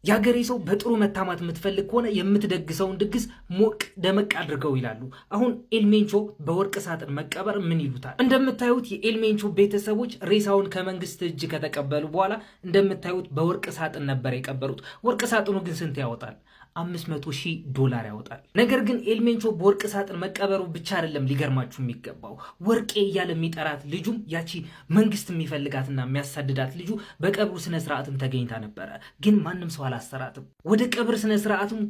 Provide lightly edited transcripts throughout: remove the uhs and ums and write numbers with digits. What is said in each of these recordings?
ያገሬ ሰው በጥሩ መታማት የምትፈልግ ከሆነ የምትደግሰውን ድግስ ሞቅ ደመቅ አድርገው ይላሉ። አሁን ኤልሜንቾ በወርቅ ሳጥን መቀበር ምን ይሉታል? እንደምታዩት የኤልሜንቾ ቤተሰቦች ሬሳውን ከመንግስት እጅ ከተቀበሉ በኋላ እንደምታዩት በወርቅ ሳጥን ነበር የቀበሩት። ወርቅ ሳጥኑ ግን ስንት ያወጣል? $500,000 ያወጣል። ነገር ግን ኤልሜንቾ በወርቅ ሳጥን መቀበሩ ብቻ አይደለም ሊገርማችሁ የሚገባው፣ ወርቄ እያለ የሚጠራት ልጁም ያቺ መንግስት የሚፈልጋትና የሚያሳድዳት ልጁ በቀብሩ ስነ ስርዓትም ተገኝታ ነበረ። ግን ማንም ሰው አላሰራትም። ወደ ቀብር ስነ ስርዓቱም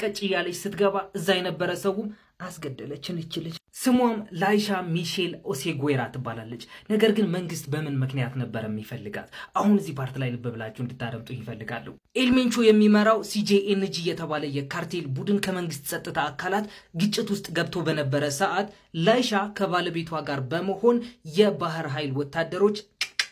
ቀጭ እያለች ስትገባ እዛ የነበረ ሰውም አስገደለችን ይችልች። ስሟም ላይሻ ሚሼል ኦሴጉዌራ ትባላለች። ነገር ግን መንግስት በምን ምክንያት ነበር የሚፈልጋት? አሁን እዚህ ፓርት ላይ ልብ ብላችሁ እንድታደምጡ ይፈልጋሉ። ኤልሜንቾ የሚመራው ሲጄኤንጂ የተባለ የካርቴል ቡድን ከመንግስት ጸጥታ አካላት ግጭት ውስጥ ገብቶ በነበረ ሰዓት ላይሻ ከባለቤቷ ጋር በመሆን የባህር ኃይል ወታደሮች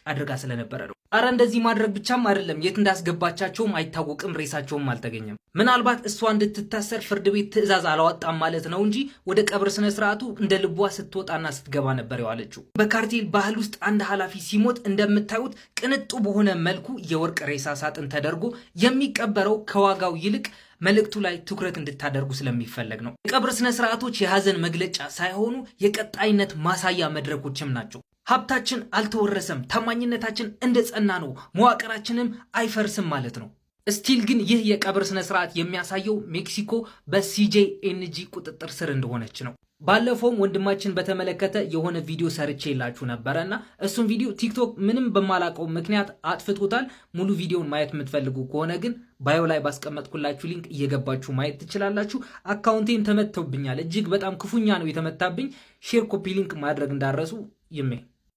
አድርጋ ስለነበረ ነው። አረ እንደዚህ ማድረግ ብቻም አይደለም፣ የት እንዳስገባቻቸውም አይታወቅም፣ ሬሳቸውም አልተገኘም። ምናልባት እሷ እንድትታሰር ፍርድ ቤት ትዕዛዝ አላወጣም ማለት ነው እንጂ ወደ ቀብር ስነ ስርዓቱ እንደ ልቧ ስትወጣና ስትገባ ነበር የዋለችው። በካርቴል ባህል ውስጥ አንድ ኃላፊ ሲሞት እንደምታዩት ቅንጡ በሆነ መልኩ የወርቅ ሬሳ ሳጥን ተደርጎ የሚቀበረው ከዋጋው ይልቅ መልእክቱ ላይ ትኩረት እንድታደርጉ ስለሚፈለግ ነው። የቀብር ስነ ስርዓቶች የሀዘን መግለጫ ሳይሆኑ የቀጣይነት ማሳያ መድረኮችም ናቸው። ሀብታችን አልተወረሰም፣ ታማኝነታችን እንደ ጸና ነው፣ መዋቅራችንም አይፈርስም ማለት ነው። ስቲል ግን ይህ የቀብር ስነ ስርዓት የሚያሳየው ሜክሲኮ በሲጄኤንጂ ቁጥጥር ስር እንደሆነች ነው። ባለፈውም ወንድማችን በተመለከተ የሆነ ቪዲዮ ሰርቼ የላችሁ ነበረና እሱም ቪዲዮ ቲክቶክ ምንም በማላቀው ምክንያት አጥፍቶታል። ሙሉ ቪዲዮን ማየት የምትፈልጉ ከሆነ ግን ባዮ ላይ ባስቀመጥኩላችሁ ሊንክ እየገባችሁ ማየት ትችላላችሁ። አካውንቴም ተመተውብኛል፣ እጅግ በጣም ክፉኛ ነው የተመታብኝ። ሼር፣ ኮፒ ሊንክ ማድረግ እንዳረሱ ይሜ